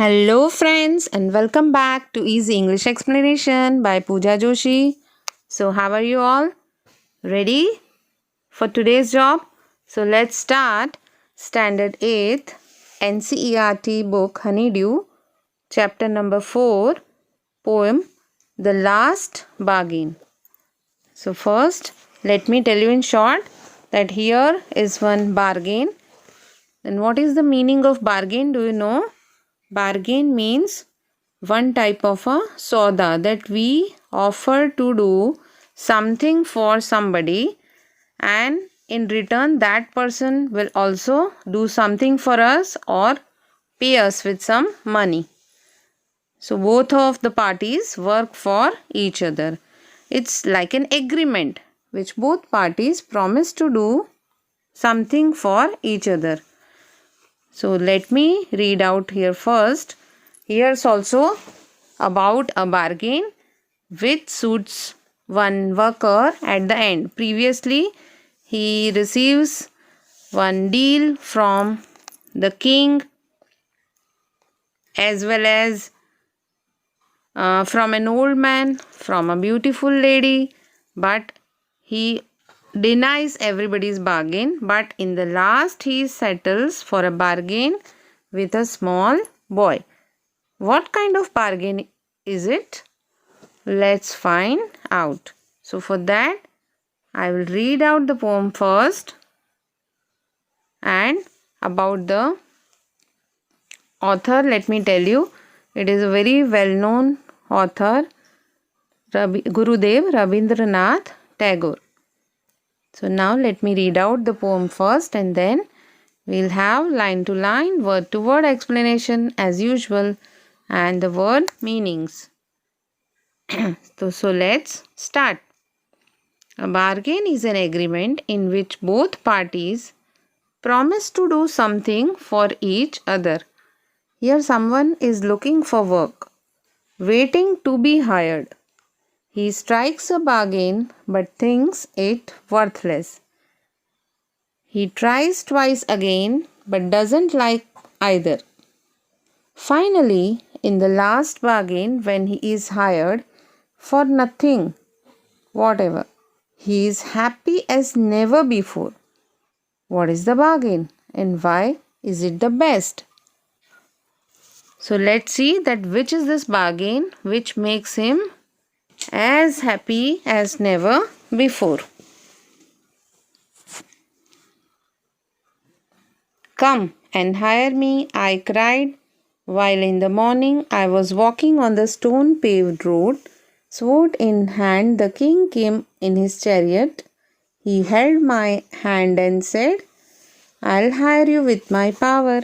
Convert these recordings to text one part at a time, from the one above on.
Hello friends and welcome back to Easy English Explanation by Pooja Joshi. So how are you all? Ready for today's job? So let's start Standard 8th NCERT book Honeydew, chapter number 4, poem The Last Bargain. So first let me tell you in short that here is one bargain. And what is the meaning of bargain? Do you know? Bargain means one type of a soda that we offer to do something for somebody, and in return that person will also do something for us or pay us with some money. So both of the parties work for each other. It's like an agreement which both parties promise to do something for each other. So let me read out here first. Here's also about a bargain which suits one worker at the end. Previously, he receives one deal from the king as well as from an old man, from a beautiful lady, but he denies everybody's bargain. But in the last, he settles for a bargain with a small boy. What kind of bargain is it? Let's find out. So for that, I will read out the poem first, and about the author, let me tell you, it is a very well-known author, Gurudev Rabindranath Tagore. So now let me read out the poem first, and then we'll have line to line, word to word explanation as usual, and the word meanings. So let's start. A bargain is an agreement in which both parties promise to do something for each other. Here someone is looking for work, waiting to be hired. He strikes a bargain but thinks it worthless. He tries twice again but doesn't like either. Finally, in the last bargain, when he is hired for nothing whatever, he is happy as never before. What is the bargain and why is it the best? So let's see that which is this bargain which makes him as happy as never before. Come and hire me, I cried, while in the morning I was walking on the stone paved road. Sword in hand, the king came in his chariot. He held my hand and said, I'll hire you with my power.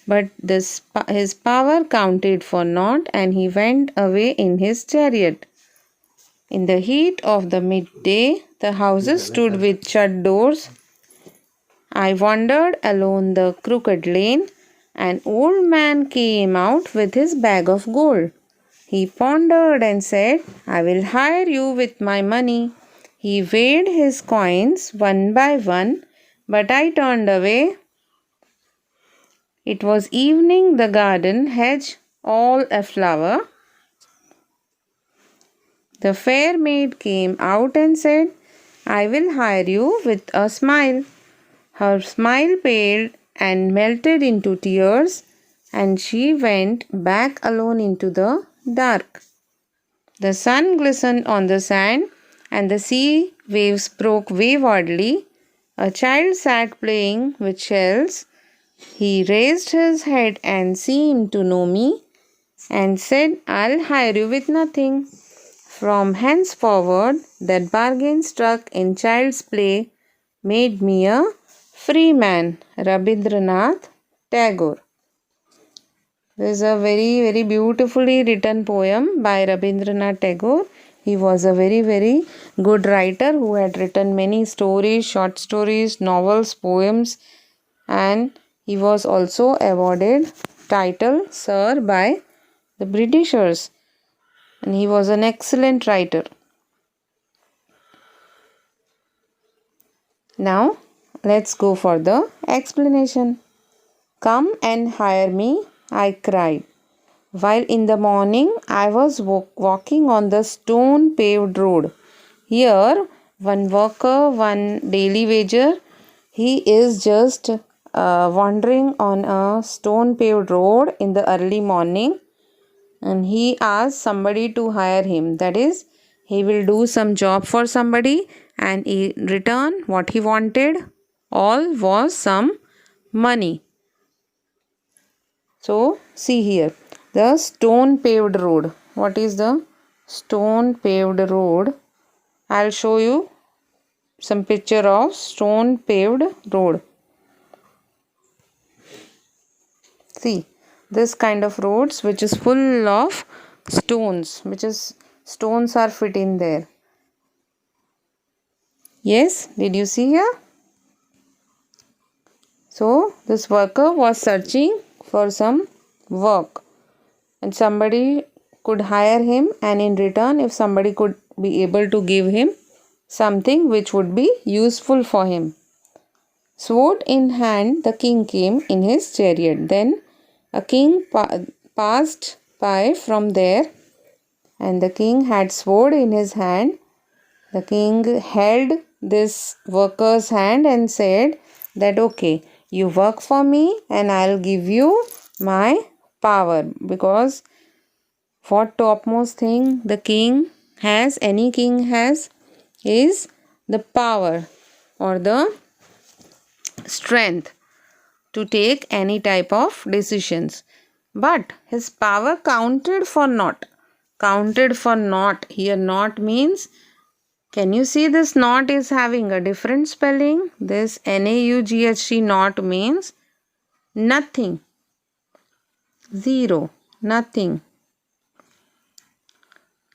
But his power counted for naught, and he went away in his chariot. In the heat of the midday, the houses stood with shut doors. I wandered along the crooked lane. An old man came out with his bag of gold. He pondered and said, I will hire you with my money. He weighed his coins one by one, but I turned away. It was evening, the garden hedge all aflower. The fair maid came out and said, I will hire you with a smile. Her smile paled and melted into tears, and she went back alone into the dark. The sun glistened on the sand, and the sea waves broke waywardly. A child sat playing with shells. He raised his head and seemed to know me, and said, I'll hire you with nothing. From henceforward, that bargain struck in child's play made me a free man. Rabindranath Tagore. This is a very beautifully written poem by Rabindranath Tagore. He was a very good writer who had written many stories, short stories, novels, poems, and he was also awarded title Sir by the Britishers, and he was an excellent writer. Now let's go for the explanation. Come and hire me, I cried, While in the morning I was walking on the stone paved road. Here, one worker, one daily wager, he is just wandering on a stone paved road in the early morning, and he asked somebody to hire him. That is, he will do some job for somebody, and in return, what he wanted all was some money. So, see here the stone paved road. What is the stone paved road? I'll show you some picture of stone paved road. See, this kind of roads which is full of stones, which is stones are fit in there. Yes, did you see here? So, this worker was searching for some work, and somebody could hire him, and in return, if somebody could be able to give him something which would be useful for him. Sword in hand, the king came in his chariot. Then a king passed by from there, and the king had sword in his hand. The king held this worker's hand and said that, okay, you work for me and I'll give you my power, because what topmost thing the king has, any king has, is the power or the strength to take any type of decisions. But his power counted for naught. Counted for naught. Here, naught means, can you see this naught is having a different spelling? This NAUGHT naught means nothing. Zero. Nothing.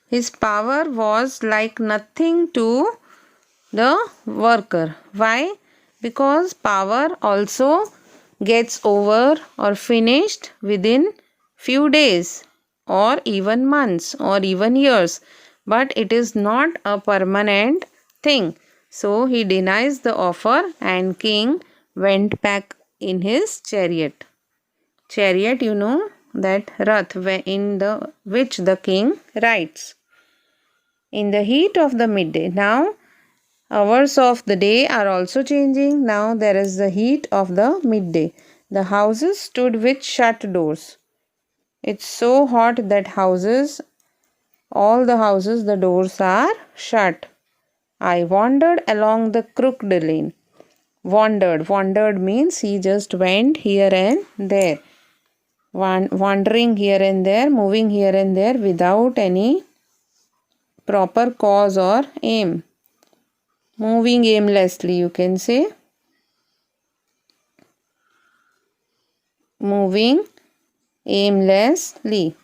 His power was like nothing to the worker. Why? Because power also gets over or finished within few days or even months or even years, but it is not a permanent thing. So he denies the offer, and king went back in his chariot. Chariot, you know, that rath in the which the king rides. In the heat of the midday. Now hours of the day are also changing. Now there is the heat of the midday. The houses stood with shut doors. It's so hot that all the houses, the doors are shut. I wandered along the crooked lane. Wandered means he just went here and there. Wandering here and there, moving here and there without any proper cause or aim. Moving aimlessly, you can say. Moving aimlessly.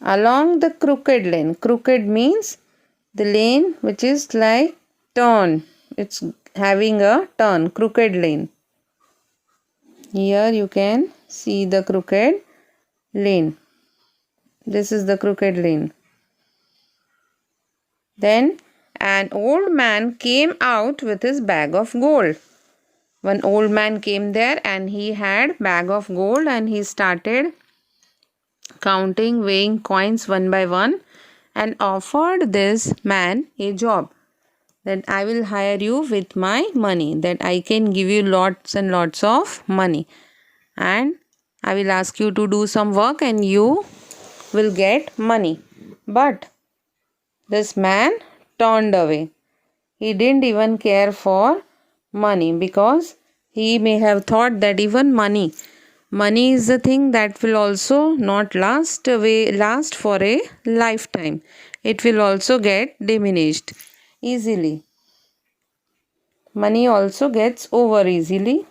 Along the crooked lane. Crooked means the lane which is like turn. It's having a turn. Crooked lane. Here you can see the crooked lane. This is the crooked lane. Then an old man came out with his bag of gold. One old man came there and he had bag of gold, and he started counting, weighing coins one by one, and offered this man a job, that I will hire you with my money, that I can give you lots and lots of money, and I will ask you to do some work and you will get money. But this man turned away. He didn't even care for money, because he may have thought that even money is the thing that will also not last for a lifetime. It will also get diminished easily. Money also gets over easily.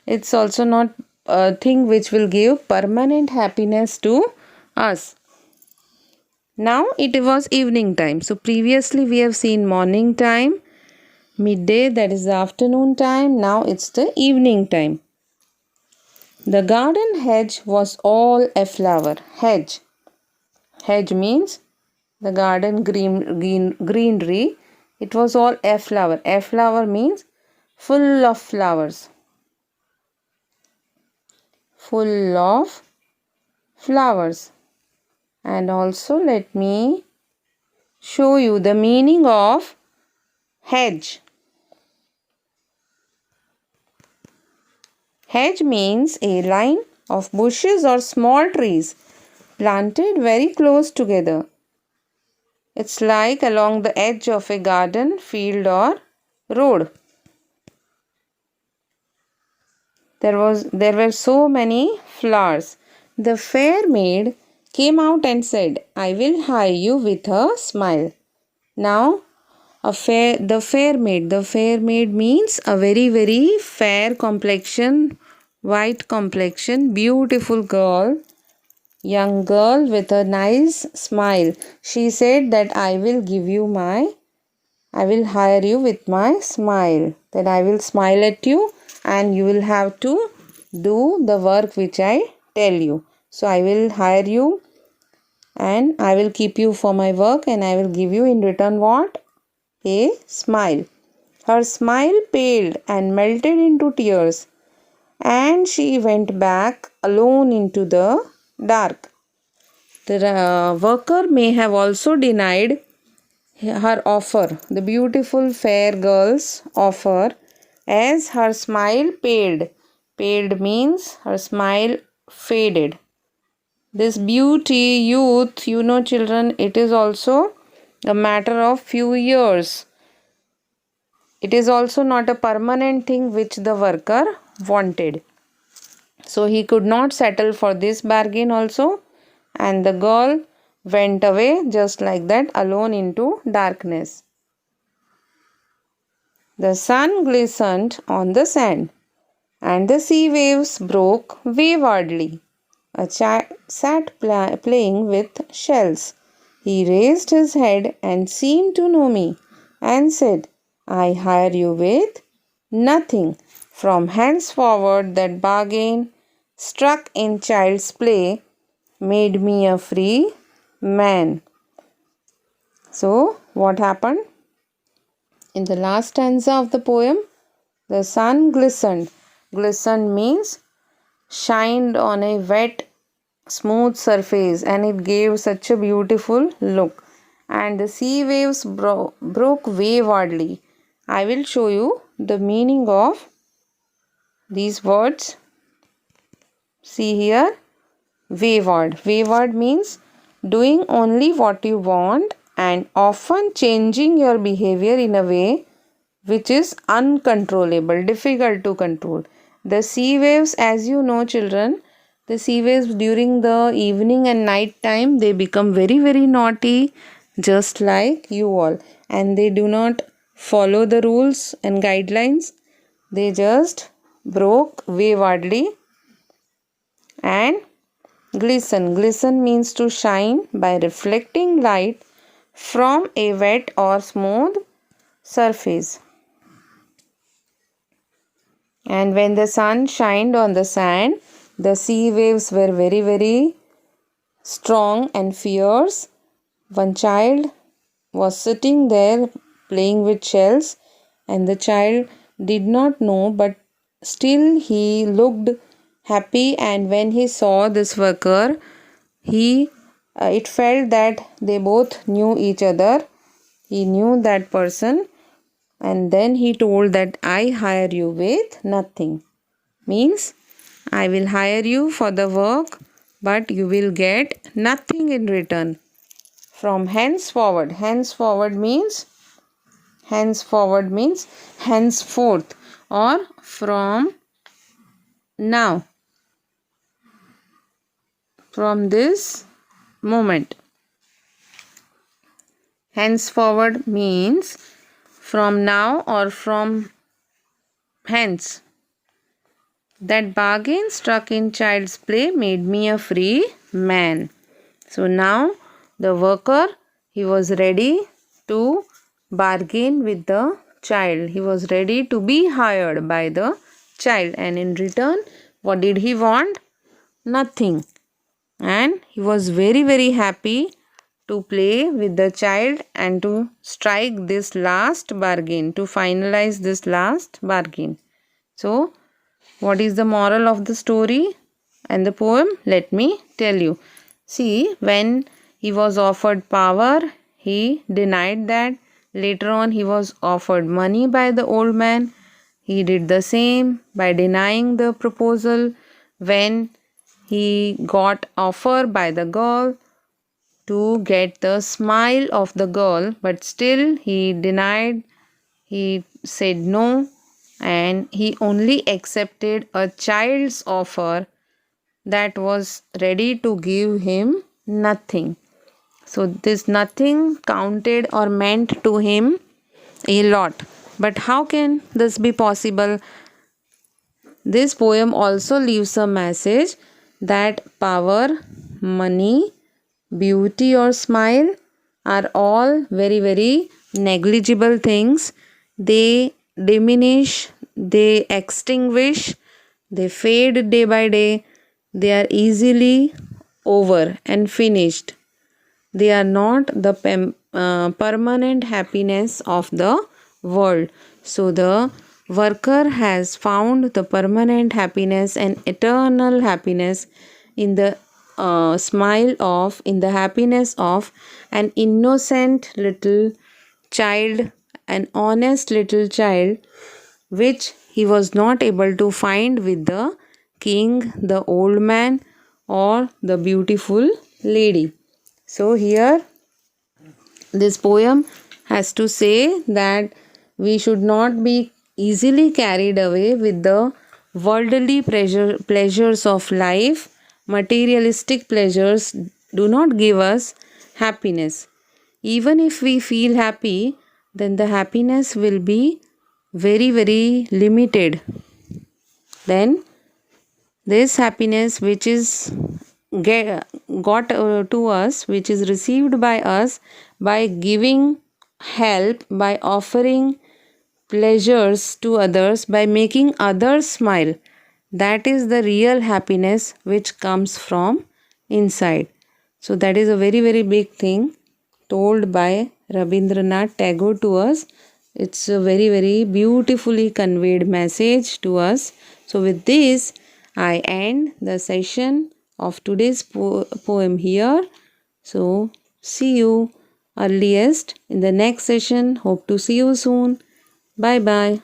It's also not a thing which will give permanent happiness to us. Now it was evening time. So previously we have seen morning time, midday, that is the afternoon time. Now it's the evening time. The garden hedge was all aflower. Hedge. Hedge means the garden greenery. It was all aflower. Aflower means full of flowers. Full of flowers. And also let me show you the meaning of hedge. Hedge means a line of bushes or small trees planted very close together. It's like along the edge of a garden, field or road. There were so many flowers. The fair maid came out and said, I will hire you with a smile. Now, the fair maid means a very, very fair complexion, white complexion, beautiful girl, young girl with a nice smile. She said that I will hire you with my smile. That I will smile at you and you will have to do the work which I tell you. So I will hire you and I will keep you for my work and I will give you in return what? A smile. Her smile paled and melted into tears and she went back alone into the dark. The worker may have also denied her offer, the beautiful fair girl's offer, as her smile paled. Paled means her smile faded. This beauty, youth, children, it is also a matter of few years. It is also not a permanent thing which the worker wanted. So he could not settle for this bargain also, and the girl went away just like that, alone into darkness. The sun glistened on the sand, and the sea waves broke waywardly. A child sat playing with shells. He raised his head and seemed to know me, and said, I hire you with nothing. From henceforward that bargain, struck in child's play, made me a free man. So, what happened? In the last stanza of the poem, the sun glistened. Glistened means shined on a wet, smooth surface, and it gave such a beautiful look. And the sea waves broke waywardly. I will show you the meaning of these words. See here, wayward. Wayward means doing only what you want and often changing your behavior in a way which is uncontrollable, difficult to control. The sea waves, as you know, children, the sea waves during the evening and night time, they become very, very naughty, just like you all. And they do not follow the rules and guidelines. They just broke waywardly. And glisten. Glisten means to shine by reflecting light from a wet or smooth surface. And when the sun shined on the sand, the sea waves were very, very strong and fierce. One child was sitting there playing with shells, and the child did not know, but still he looked happy. And when he saw this worker, it felt that they both knew each other. He knew that person. And then he told that I hire you with nothing. Means I will hire you for the work, but you will get nothing in return. From henceforward. Henceforward means henceforth or from now. From this moment. Henceforward means from now or from hence. That bargain struck in child's play made me a free man. So now the worker, he was ready to bargain with the child. He was ready to be hired by the child. And in return, what did he want? Nothing. And he was very, very happy to play with the child and to strike this last bargain, to finalize this last bargain. So, what is the moral of the story? And the poem, let me tell you. See, when he was offered power, he denied that. Later on, he was offered money by the old man. He did the same by denying the proposal. When he got offer by the girl to get the smile of the girl, but still he denied. He said no, and he only accepted a child's offer that was ready to give him nothing. So this nothing counted or meant to him a lot. But how can this be possible? This poem also leaves a message that power, money, beauty, or smile are all very, very negligible things. They diminish, they extinguish, they fade day by day, they are easily over and finished. They are not the permanent happiness of the world. So the worker has found the permanent happiness and eternal happiness in the in the happiness of an innocent little child, an honest little child, which he was not able to find with the king, the old man, or the beautiful lady. So here this poem has to say that we should not be easily carried away with the worldly pleasures of life. Materialistic pleasures do not give us happiness. Even if we feel happy, then the happiness will be very, very limited. Then this happiness which is got to us, which is received by us by giving help, by offering pleasures to others, by making others smile, that is the real happiness which comes from inside. So that is a very, very big thing told by Rabindranath Tagore to us. It's a very, very beautifully conveyed message to us. So with this, I end the session of today's poem here. So see you earliest in the next session. Hope to see you soon. Bye bye.